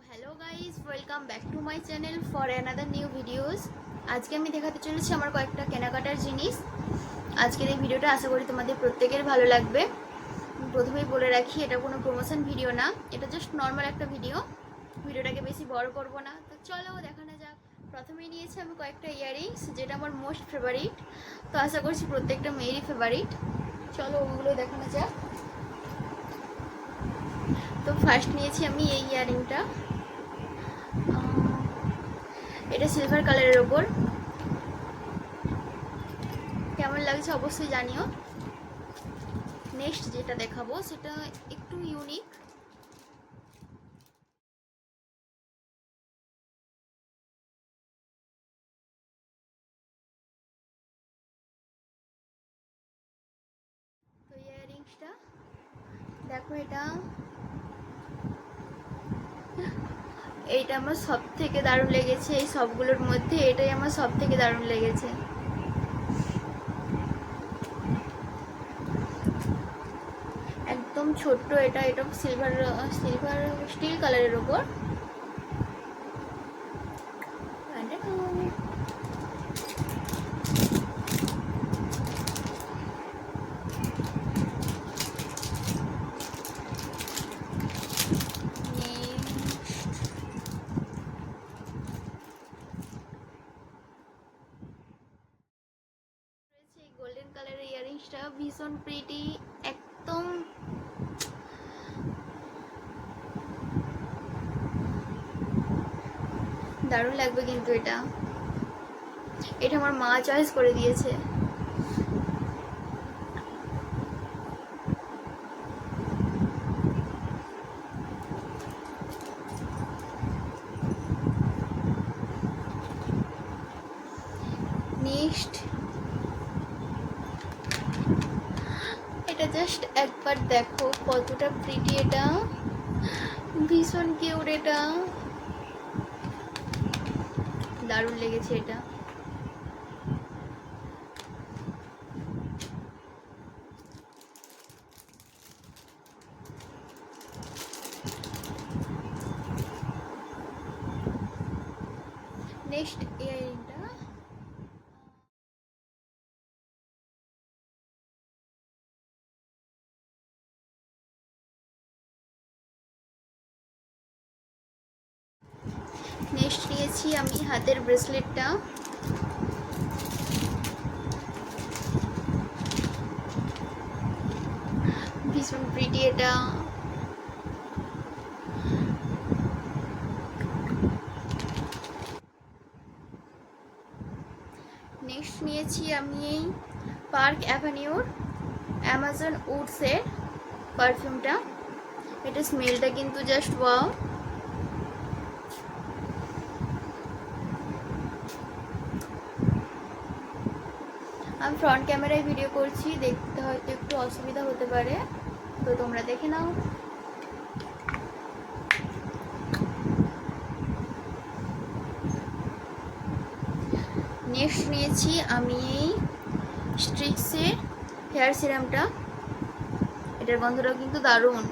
Hello guys, welcome back to my channel for another new videos. আজকে আমি দেখাতে চলেছি আমার কয়েকটা কেনাকাটার জিনিস। আজকের এই ভিডিওটা আশা করি তোমাদের প্রত্যেকের ভালো লাগবে। প্রথমেই বলে রাখি, এটা কোনো প্রমোশন ভিডিও না, এটা জাস্ট নর্মাল একটা ভিডিওটাকে বেশি বড় করব না। তো চলো দেখানো যাক। প্রথমেই নিয়েছি আমি কয়েকটা ইয়াররিংস, যেটা আমার মোস্ট ফেভারিট। তো আশা করছি প্রত্যেকটা মেয়েরই ফেভারিট। চলো ওগুলো দেখানো যাক। তো ফার্স্ট নিয়েছি আমি এই ইয়াররিংটা। এটা সিলভার কালারের ওপর। কেমন লাগছে অবশ্যই জানিও। নেক্সট যেটা দেখাবো সেটা একটু ইউনিক। তো ইয়াররিংসটা দেখো, এইটা আমার সব থেকে দারুণ লেগেছে। এই সবগুলোর মধ্যে এটাই আমার সব থেকে দারুণ লেগেছে। একদম ছোট্ট, এটা সিলভার স্টিল কালারের ওপর। গোল্ডেন কালারের ইয়াররিংসটা ভীষণ প্রিটি, একদম দারুণ লাগবে। কিন্তু এটা আমার মা চয়েস করে দিয়েছে। নেক্সট এটা জাস্ট একবার দেখো কতটা প্রিটি, এটা ভীষণ কিউট, এটা দারুণ লেগেছে। এটা নেক্সট ইয়াররিংটা নেক্সট নিয়েছি আমি হাতের ব্রেসলেটটা। ভীষণ প্রিটি এটা। নেক্সট নিয়েছি আমি এই পার্ক অ্যাভিনিউর অ্যামাজন উডসের পারফিউমটা। এটা স্মেলটা কিন্তু জাস্ট ওয়াও। আমি ফ্রন্ট ক্যামেরায় ভিডিও করছি, দেখতে হয়তো একটু অসুবিধা হতে পারে, তো তোমরা দেখে নাও। নেক্সট নিয়েছি আমি এই স্ট্রিক্সের হেয়ার সিরামটা। এটার গন্ধটাও কিন্তু দারুণ।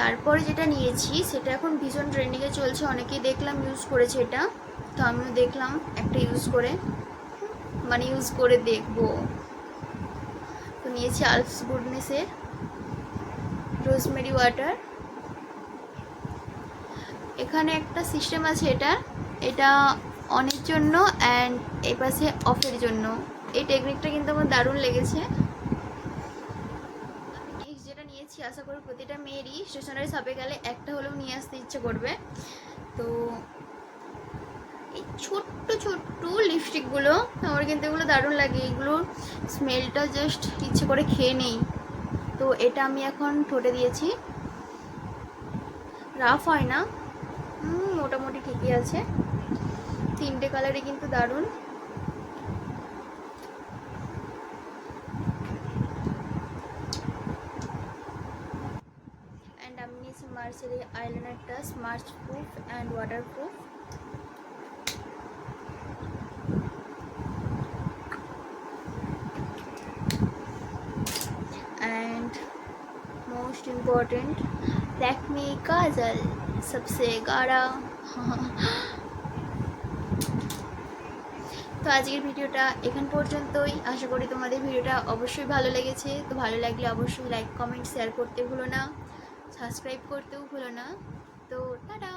তারপরে যেটা নিয়েছি সেটা এখন ভীষণ ট্রেন্ডিংয়ে চলছে, অনেকেই দেখলাম ইউজ করেছে এটা, তো আমিও দেখলাম একটা ইউজ করে দেখবো। তো নিয়েছি আলফস গুডনেসের রোজমেরি ওয়াটার। এখানে একটা সিস্টেম আছে, এটা অনের জন্য অ্যান্ড এই পাশে অফের জন্য। এই টেকনিকটা কিন্তু আমার দারুণ লেগেছে। নেক্সট যেটা নিয়েছি, আশা করি প্রতিটা মেয়েরই স্টেশনারি শপে গেলে একটা হলেও নিয়ে আসতে ইচ্ছে করবে। তো এই ছোট্ট ছোট্ট লিপস্টিকগুলো আমার কিন্তু এগুলো দারুণ লাগে। এগুলোর স্মেলটা জাস্ট ইচ্ছে করে খেয়ে নেই। তো এটা আমি এখন ঠোঁটে দিয়েছি। রাফ হয় না, মোটামুটি ঠিকই আছে। তিনটে কালারে কিন্তু দারুণ। অ্যান্ড আমি নিয়েছি মার্সের এই আইলাইনারটা, smart proof and waterproof. Most important Lakme kajal सबसे गाढ़ा। তো আজকের ভিডিওটা এখান পর্যন্তই। আশা করি তোমাদের ভিডিওটা অবশ্যই ভালো লেগেছে। তো ভালো লাগলে অবশ্যই লাইক কমেন্ট শেয়ার করতে ভুলো না, সাবস্ক্রাইব করতেও ভুলো না। তো টাটা।